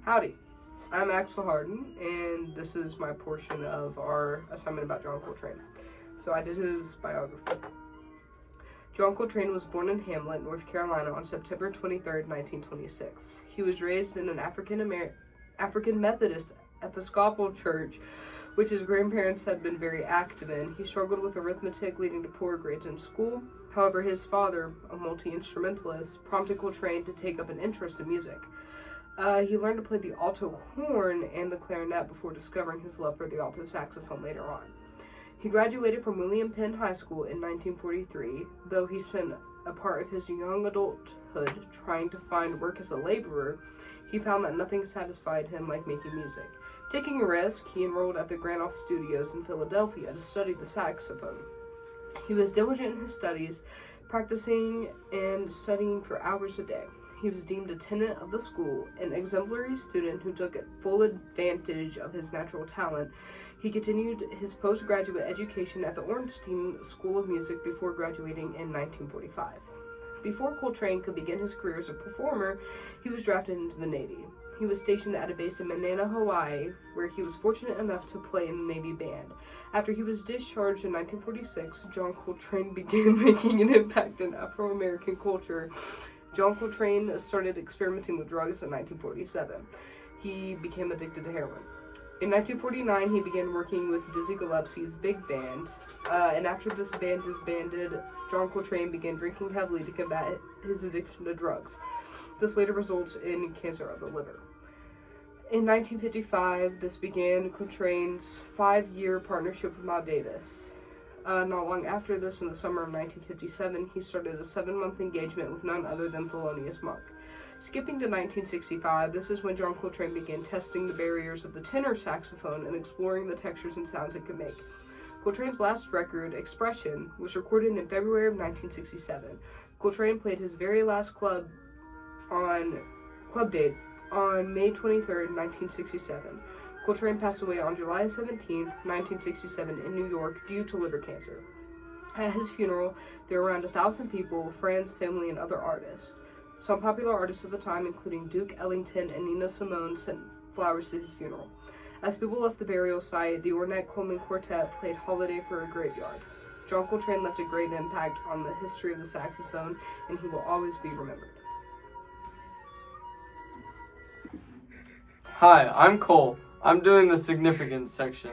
Howdy, I'm Axel Harden, and this is my portion of our assignment about John Coltrane. So I did his biography. John Coltrane was born in Hamlet, North Carolina on September 23, 1926. He was raised in an African Methodist Episcopal church, which his grandparents had been very active in. He struggled with arithmetic, leading to poor grades in school. However, his father, a multi-instrumentalist, prompted Coltrane to take up an interest in music. He learned to play the alto horn and the clarinet before discovering his love for the alto saxophone later on. He graduated from William Penn High School in 1943, though he spent a part of his young adulthood trying to find work as a laborer. He found that nothing satisfied him like making music. Taking a risk, he enrolled at the Granoff Studios in Philadelphia to study the saxophone. He was diligent in his studies, practicing and studying for hours a day. He was deemed a tenant of the school, an exemplary student who took full advantage of his natural talent. He continued his postgraduate education at the Ornstein School of Music before graduating in 1945. Before Coltrane could begin his career as a performer, he was drafted into the Navy. He was stationed at a base in Manana, Hawaii, where he was fortunate enough to play in the Navy band. After he was discharged in 1946, John Coltrane began making an impact in Afro-American culture. John Coltrane started experimenting with drugs in 1947. He became addicted to heroin. In 1949, he began working with Dizzy Gillespie's big band, and after this band disbanded, John Coltrane began drinking heavily to combat his addiction to drugs. This later results in cancer of the liver. In 1955, this began Coltrane's 5-year partnership with Miles Davis. Not long after this, in the summer of 1957, he started a 7-month engagement with none other than Thelonious Monk. Skipping to 1965, this is when John Coltrane began testing the barriers of the tenor saxophone and exploring the textures and sounds it could make. Coltrane's last record, Expression, was recorded in February of 1967. Coltrane played his very last club date on May 23, 1967. Coltrane passed away on July 17, 1967 in New York due to liver cancer. At his funeral, there were around 1,000 people, friends, family, and other artists. Some popular artists of the time, including Duke Ellington and Nina Simone, sent flowers to his funeral. As people left the burial site, the Ornette Coleman Quartet played Holiday for a Graveyard. John Coltrane left a great impact on the history of the saxophone, and he will always be remembered. Hi, I'm Cole. I'm doing the significance section.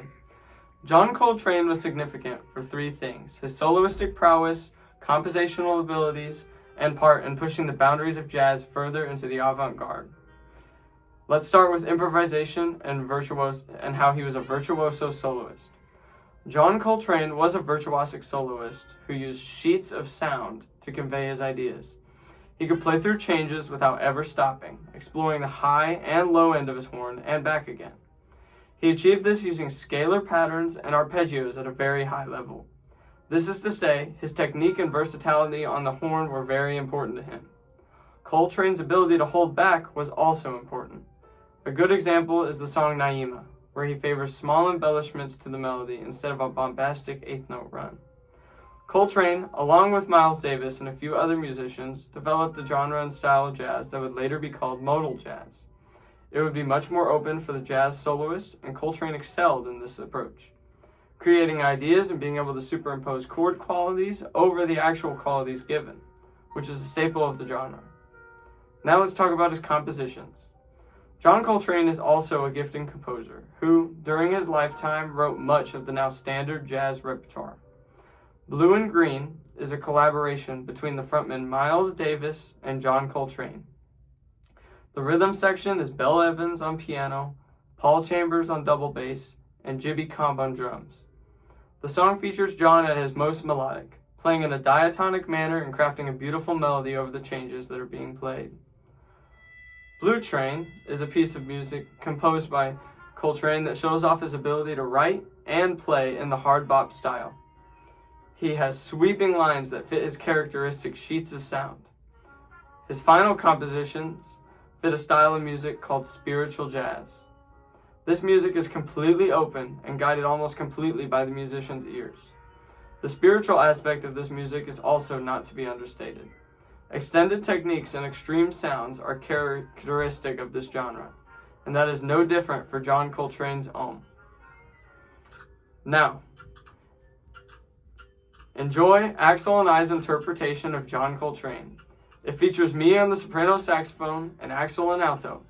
John Coltrane was significant for 3 things: his soloistic prowess, compositional abilities, and part in pushing the boundaries of jazz further into the avant-garde. Let's start with improvisation and how he was a virtuoso soloist. John Coltrane was a virtuosic soloist who used sheets of sound to convey his ideas. He could play through changes without ever stopping, exploring the high and low end of his horn and back again. He achieved this using scalar patterns and arpeggios at a very high level. This is to say, his technique and versatility on the horn were very important to him. Coltrane's ability to hold back was also important. A good example is the song Naima, where he favors small embellishments to the melody instead of a bombastic 8th note run. Coltrane, along with Miles Davis and a few other musicians, developed a genre and style of jazz that would later be called modal jazz. It would be much more open for the jazz soloist, and Coltrane excelled in this approach, creating ideas and being able to superimpose chord qualities over the actual qualities given, which is a staple of the genre. Now let's talk about his compositions. John Coltrane is also a gifted composer who, during his lifetime, wrote much of the now standard jazz repertoire. Blue and Green is a collaboration between the frontmen Miles Davis and John Coltrane. The rhythm section is Bell Evans on piano, Paul Chambers on double bass, and Jibby Comp on drums. The song features John at his most melodic, playing in a diatonic manner and crafting a beautiful melody over the changes that are being played. Blue Train is a piece of music composed by Coltrane that shows off his ability to write and play in the hard bop style. He has sweeping lines that fit his characteristic sheets of sound. His final compositions fit a style of music called spiritual jazz. This music is completely open and guided almost completely by the musician's ears. The spiritual aspect of this music is also not to be understated. Extended techniques and extreme sounds are characteristic of this genre, and that is no different for John Coltrane's Om. Now, enjoy Axel and I's interpretation of John Coltrane. It features me on the soprano saxophone and Axel on alto.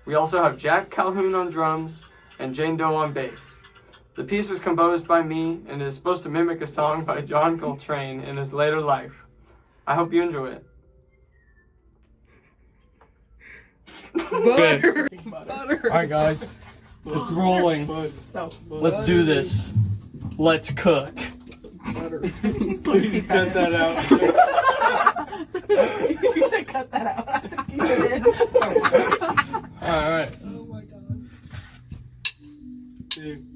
We also have Jack Calhoun on drums and Jane Doe on bass. The piece was composed by me and is supposed to mimic a song by John Coltrane in his later life. I hope you enjoy it. Butter. Alright guys, it's rolling. Let's do this. Let's cook. Please cut that out. You said cut that out. I said keep it in. Alright. Oh my god. Thank you.